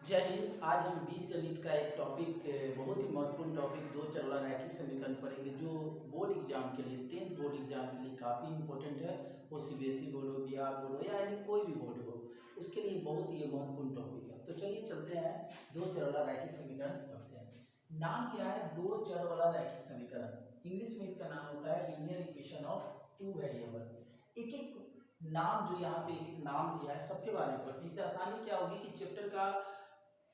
जय हिंद। आज हम बीजगणित का एक टॉपिक बहुत ही महत्वपूर्ण टॉपिक दो चर वाला रैखिक समीकरण पढ़ेंगे जो बोर्ड एग्जाम के लिए 10th बोर्ड एग्जाम के लिए काफ़ी इंपॉर्टेंट है। वो सीबीएसई बोर्ड हो, बिहार बोर्ड हो या यानी कोई भी बोर्ड हो, उसके लिए बहुत ही महत्वपूर्ण टॉपिक है। तो चलिए चलते हैं, दो चर वाला रैखिक समीकरण पढ़ते हैं। नाम क्या है? दो चर वाला रैखिक समीकरण। इंग्लिश में इसका नाम होता है linear equation of two variable. एक एक नाम जो यहाँ पे एक एक नाम दिया है सबके बारे में पढ़ते हैं। इससे आसानी क्या होगी कि चैप्टर का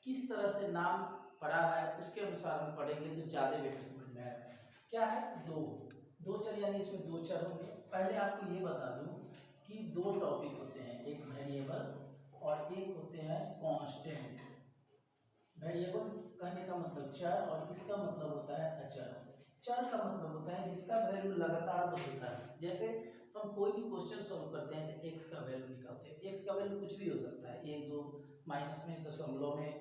किस तरह से नाम पढ़ा है उसके अनुसार हम पढ़ेंगे तो ज़्यादा बेटर समझ में आएगा। क्या है? दो चर, यानी इसमें दो चर होंगे। पहले आपको ये बता दूं कि दो टॉपिक होते हैं, एक वेरिएबल और एक होते हैं कांस्टेंट। वेरिएबल कहने का मतलब चर और इसका मतलब होता है अचर। चर का मतलब होता है जिसका वैल्यू लगातार बदलता है। जैसे हम कोई भी क्वेश्चन सॉल्व करते हैं तो एक्स का वैल्यू निकालते हैं। एक्स का वैल्यू कुछ भी हो सकता है, 1 2, माइनस में, दशमलव में,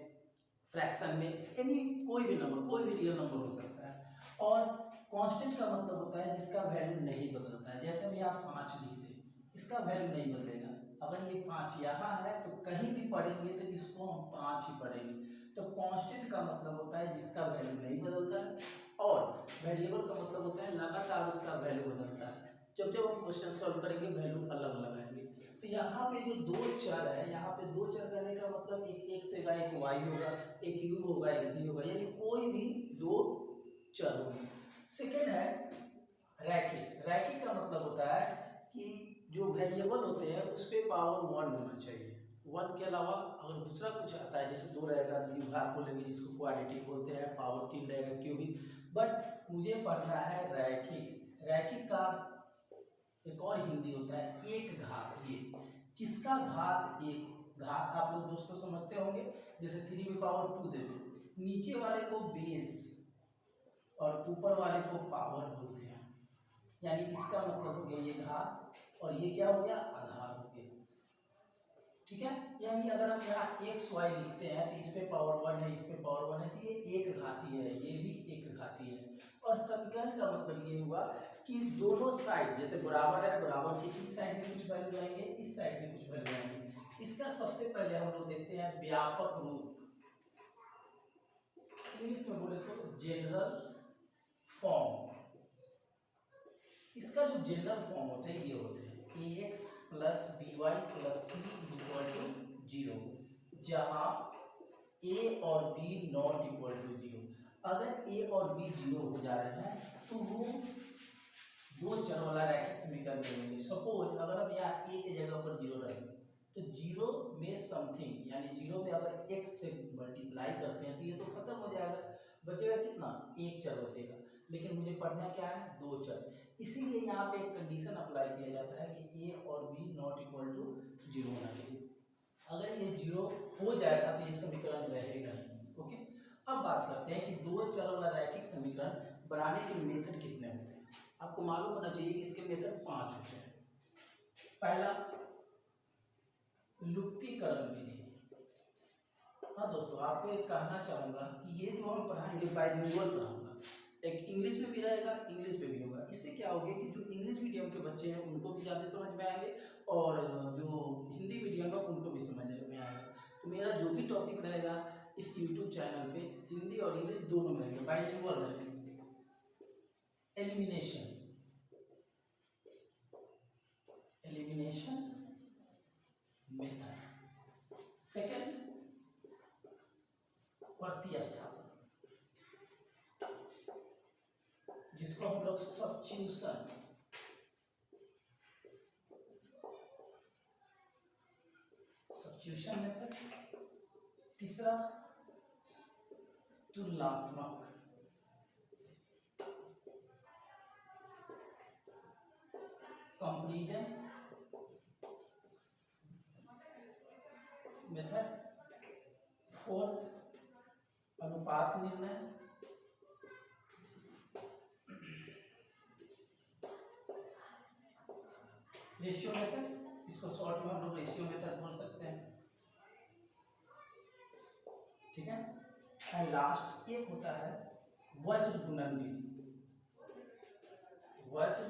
फ्रैक्शन में, यानी कोई भी नंबर, कोई भी रियल नंबर हो सकता है। और कांस्टेंट का मतलब होता है जिसका वैल्यू नहीं बदलता है। जैसे हम यहाँ 5 लिख दें, इसका वैल्यू नहीं बदलेगा। अगर ये 5 यहाँ है तो कहीं भी पढ़ेंगे तो इसको हम 5 ही पढ़ेंगे। तो कांस्टेंट का मतलब होता है जिसका वैल्यू नहीं बदलता है, और वेरिएबल का मतलब होता है लगातार उसका वैल्यू बदलता है। जब जब हम क्वेश्चन सॉल्व करेंगे वैल्यू अलग अलग आएंगे। तो यहाँ पे जो दो चर है, यहाँ पे दो चर करने का मतलब एक एक्स होगा, एक वाई होगा, एक यू होगा, एक भी होगा, यानी कोई भी दो चर होंगे। सेकेंड है रैखिक। रैखिक का मतलब होता है कि जो वेरिएबल होते हैं उस पर पावर 1 होना चाहिए। 1 के अलावा अगर दूसरा कुछ आता है, जैसे 2 रहेगा द्विघात बोलेंगे जिसको क्वाड्रेटिक बोलते हैं, पावर 3 रहेगा क्यूबिक। बट मुझे पढ़ना है रैखिक। रैखिक का एक और हिंदी होता है एक घातीय, जिसका घात एक। घात आप लोग दोस्तों समझते होंगे, जैसे 3 की पावर 2 दे दो, नीचे वाले को बेस और ऊपर वाले को पावर बोलते हैं। यानी इसका मतलब हो गया ये घात और ये क्या हो गया? आधार हो गया। ठीक है, यानी अगर हम यहाँ एक्स वाई लिखते हैं तो इस पे पावर 1 है, इस पे पावर 1 है, तो ये एक घातीय है, ये भी एक घातीय है। और समीकरण का मतलब ये हुआ कि दोनों साइड जैसे बराबर है, बराबर के इस साइड में कुछ वैल्यू आएंगे, इस साइड में कुछ वैल्यू आएंगे। इसका सबसे पहले हम लोग देखते हैं व्यापक रूप। इंग्लिश में बोले तो जनरल फॉर्म। इसका जो जनरल फॉर्म होते हैं ये होते हैं ax plus B Y plus C equal to 0, जहाँ a और b नॉट इक्वल टू 0। अगर a और b 0 हो जा रहे हैं तो वो दो चर वाला रैखिक समीकरण बनेंगे। सपोज अगर हम यहाँ a के जगह पर 0 रखेंगे तो 0 में समथिंग, यानी 0 में अगर x से मल्टीप्लाई करते हैं तो ये तो खत्म हो जाएगा। बचेगा कितना? एक चर बचेगा। लेकिन मुझे पढ़ना क्या है? दो चर। इसीलिए यहाँ पे एक कंडीशन अप्लाई किया जाता है कि a और b नॉट इक्वल टू 0 होना चाहिए। अगर ये 0 हो जाएगा तो ये समीकरण रहेगा ही। ओके, अब बात करते हैं कि दो चर वाला रैखिक समीकरण बनाने के मेथड कितने होते हैं। आपको मालूम होना चाहिए कि इसके मेथड 5 होते हैं। पहला, लुप्तीकरण विधि। हाँ दोस्तों, आपको एक कहना चाहूँगा कि ये जो हम पढ़ाएंगे बाइलिंगुअल पढ़ाऊंगा। एक इंग्लिश में भी रहेगा, इंग्लिश में भी होगा। इससे क्या होगा कि जो इंग्लिश मीडियम के बच्चे हैं उनको भी ज़्यादा समझ में आएंगे और जो हिंदी मीडियम है उनको भी समझ में आएगा। तो मेरा जो भी टॉपिक रहेगा इस यूट्यूब चैनल पे हिंदी और इंग्लिश दोनों में रहेंगे, बाइलिंगुअल रहेंगे। Elimination method. सेकेंड, प्रतिस्थापन, जिसको हम लोग सब्स्टिट्यूशन मेथड। तीसरा, तुलनात्मक, कंपैरिजन मेथड। फोर्थ, अनुपात निर्णय। रेशियो मेथड, इसको शॉर्ट में हम लोग रेशियो मेथड बोल सकते हैं। ठीक है, एंड लास्ट एक होता है वज्र गुणन विधि। वज्र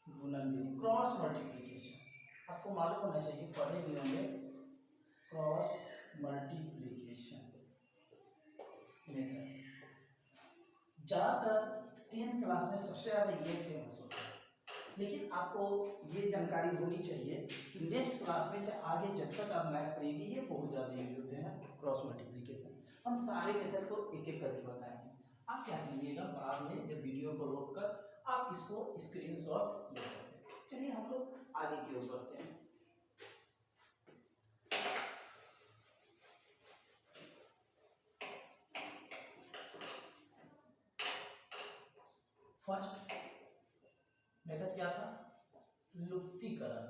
गुणन विधि, क्रॉस मल्टीप्लिकेशन। आपको मालूम होना चाहिए, पढ़े भी होंगे क्रॉस मल्टीप्लिकेशन। ज़्यादातर 10th क्लास में सबसे ज़्यादा ये फेमस होता है, लेकिन आपको ये जानकारी होनी चाहिए कि नेक्स्ट क्लास में आगे जब तक आप मैथ पढ़ेंगे ये बहुत ज़्यादा यूज होते हैं क्रॉस मल्टीप्लिकेशन। हम सारे मेथड को एक एक करके बताएंगे। आप क्या कीजिएगा, बाद में जब वीडियो को रोक कर आप इसको स्क्रीनशॉट ले सकते हैं। चलिए हम लोग आगे की ओर बढ़ते हैं। फर्स्ट मेथड क्या था, लुप्तीकरण,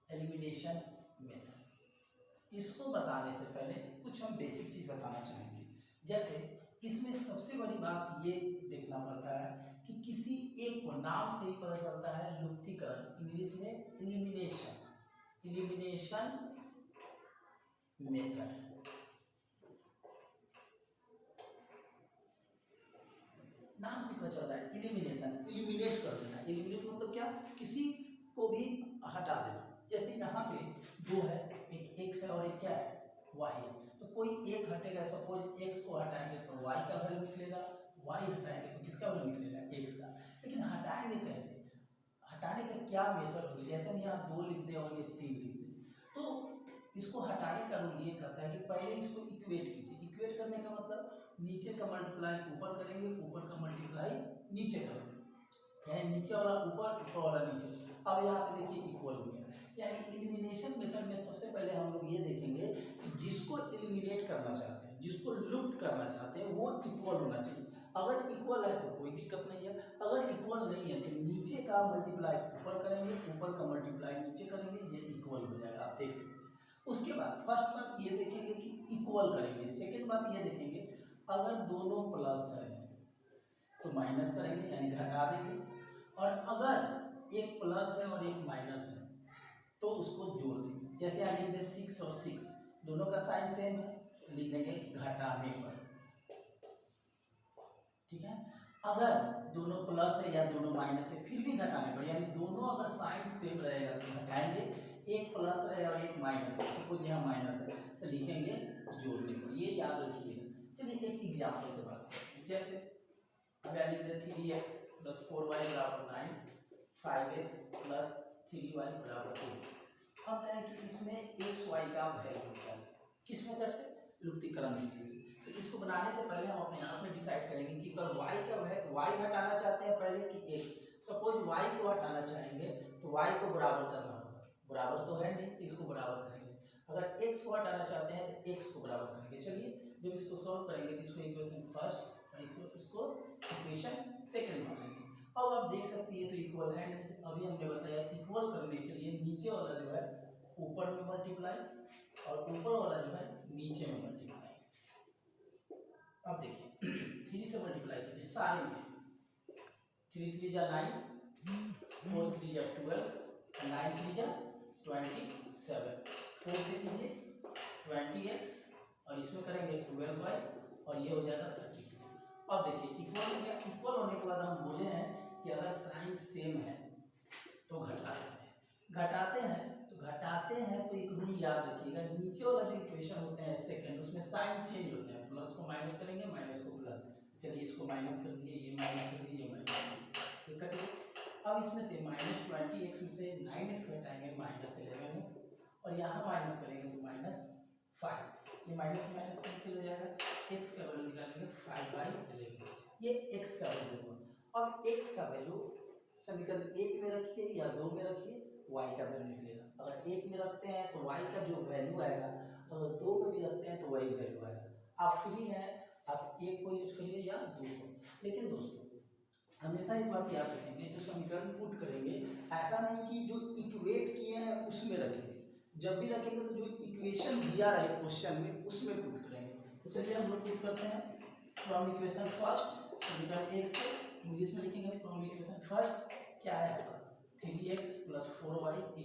एलिमिनेशन मेथड। इसको बताने से पहले कुछ हम बेसिक चीज बताना चाहेंगे। जैसे इसमें सबसे बड़ी बात ये देखना पड़ता है कि किसी एक को नाम से ही पता चलता है लुप्तीकरण, इंग्लिश में एलिमिनेशन, एलिमिनेशन मेथड। नाम से पता चल रहा है एलिमिनेशन, एलिमिनेट कर देना। एलिमिनेट मतलब क्या, किसी को भी हटा देना। जैसे यहाँ पे दो है, एक एक्स है और एक क्या है, वाई है। तो कोई एक हटेगा, सपोज एक्स को हटाएंगे तो वाई का वैल्यू निकलेगा, वाई हटाएंगे तो किसका वैल्यू निकलेगा, एक्स का। लेकिन हटाएंगे कैसे, हटाने का क्या मेथड होगी। जैसे हम यहाँ 2 लिख दें और ये 3 लिख दें, तो इसको हटाने का रूल ये कहता है कि पहले इसको इक्वेट कीजिए। इक्वेट करने का मतलब नीचे का मल्टीप्लाई ऊपर करेंगे, ऊपर का मल्टीप्लाई नीचे करेंगे, यानी नीचे वाला ऊपर, ऊपर वाला नीचे। अब यहाँ पे देखिए इक्वल हो गया। यानी एलिमिनेशन मेथड में सबसे पहले हम लोग ये देखेंगे कि जिसको एलिमिनेट करना चाहते हैं, जिसको लुप्त करना चाहते हैं, वो इक्वल होना चाहिए। अगर इक्वल है तो कोई दिक्कत नहीं है, अगर इक्वल नहीं है तो नीचे का मल्टीप्लाई ऊपर करेंगे, ऊपर का मल्टीप्लाई नीचे करेंगे, ये इक्वल हो जाएगा। आप देख सकते हैं। उसके बाद फर्स्ट बात ये देखेंगे कि इक्वल करेंगे। सेकेंड बात ये देखेंगे अगर दोनों प्लस है तो माइनस करेंगे, यानी घटा देंगे। और अगर एक प्लस है और एक माइनस है तो उसको जोड़ देंगे। जैसे यहाँ लिख दें 6 और 6, दोनों का साइन सेम है, लिख देंगे घटाने पर। ठीक है। अगर दोनों प्लस है या दोनों माइनस है फिर भी घटाने पर, यानी दोनों अगर साइन सेम रहेगा तो घटाएंगे, एक प्लस है और एक माइनस है, सपोज यहाँ माइनस है तो लिखेंगे जोड़ने पर। ये याद रखिएगा। चलिए एक एग्जाम्पल से बात करते हैं। जैसे अब लिख दे 3x + 4y = 9, 5x + 3y = 8। अब कहें कि इसमें x y का वैल्यू निकालें, किस मेथड से, लुप्तीकरण विधि से। तो इसको बनाने से पहले हम अपने यहाँ पे डिसाइड करेंगे कि अगर y का y हटाना चाहते हैं पहले कि x। सपोज y को हटाना चाहेंगे तो y को बराबर करना होगा, बराबर तो है नहीं तो इसको बराबर करेंगे। अगर x को हटाना चाहते हैं तो x को बराबर करेंगे। चलिए जब इसको सॉल्व करेंगे तो इसको इक्वेशन फर्स्ट और इसको इक्वेशन सेकंड मान लेंगे। अब आप देख सकते हैं ये तो इक्वल है नहीं। अभी हमने बताया इक्वल करने के लिए नीचे वाला जो है ऊपर में मल्टीप्लाई और ऊपर वाला जो है नीचे में मल्टीप्लाई। अब देखिए 3 से मल्टीप्लाई कीजिए सारे में, 3 3 जा 9, 4 3 जा 12, 9 3 जा 27। 4 से कीजिए 20x और इसमें करेंगे 12y और ये हो जाएगा 32। अब देखिए इक्वल हो गया। इक्वल होने के बाद हम बोले हैं कि अगर साइन सेम है तो घटा देते हैं, घटाते हैं तो एक रूल याद रखिएगा, नीचे वाला जो इक्वेशन होते हैं सेकंड, उसमें साइन चेंज होते हैं, प्लस को माइनस करेंगे, माइनस को प्लस। चलिए इसको माइनस कर दिए, ये माइनस कर दिए, ये माइनस, ये कट गया। अब इसमें से -20x में से 9x घटाएंगे, -11x, और यहाँ माइनस करेंगे तो -5। ये माइनस माइनस कैंसिल हो जाएगा, x का वैल्यू निकालेंगे 5/11, ये x का वैल्यू हुआ। अब x का वैल्यू समीकरण 1 में रखिए या 2 में रखिए, y का वैल्यू निकलेगा। अगर 1 में रखते हैं तो y का जो वैल्यू आएगा, अगर 2 में भी रखते हैं तो वही वैल्यू आएगा। आप फ्री हैं, आप 1 को यूज करिए या 2 को। लेकिन दोस्तों हमेशा एक बात याद रखेंगे, जो समीकरण पुट करेंगे ऐसा नहीं कि जो इक्वेट किए हैं उसमें रखेंगे। जब भी रखेंगे तो जो इक्वेशन दिया रहे क्वेश्चन में उसमें पुट करेंगे। तो चलिए हम लोग पुट करते हैं फ्रॉम इक्वेशन फर्स्ट, समीकरण 1 से इंग्लिश में लिखेंगे फ्रॉम इक्वेशन फर्स्ट। क्या है आपका 3x + 4y =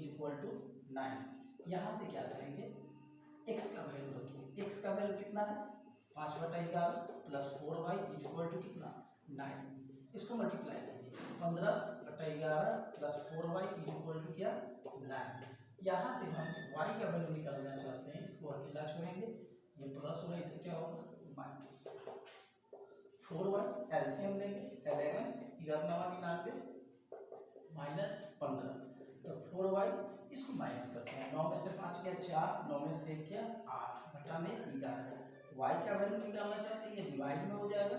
9। यहाँ से क्या करेंगे, x का वैल्यू रखिए। x का वैल्यू कितना है 5/11 + 4y = कितना 9। इसको मल्टीप्लाई कीजिए, 15/11 + 4y = क्या 9। यहाँ से हम y का वैल्यू निकालना चाहते हैं, इसको अकेला छोड़ेंगे, ये प्लस होगा, इधर क्या होगा माइनस। 4y एलसीएम लेंगे 11 11 -15 तो 4y इसको माइनस करते हैं। 9 में से 5 गया 4, 9 में से क्या 8 घटा में 11। y का वैल्यू निकालना चाहते हैं, ये डिवाइड में हो जाएगा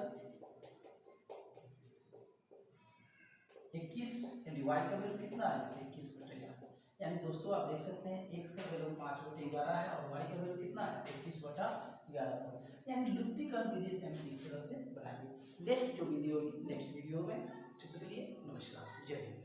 21 यानी y का वैल्यू कितना है 21/11। यानी दोस्तों आप देख सकते हैं x का वैल्यू 5/11 है और y का वैल्यू कितना है 21/11। यानी लुप्तीकरण विधि से हम इस तरह से बनाएंगे। नेक्स्ट जो वीडियो होगी नेक्स्ट वीडियो में, तब तक के लिए नमस्कार, जय हिंद।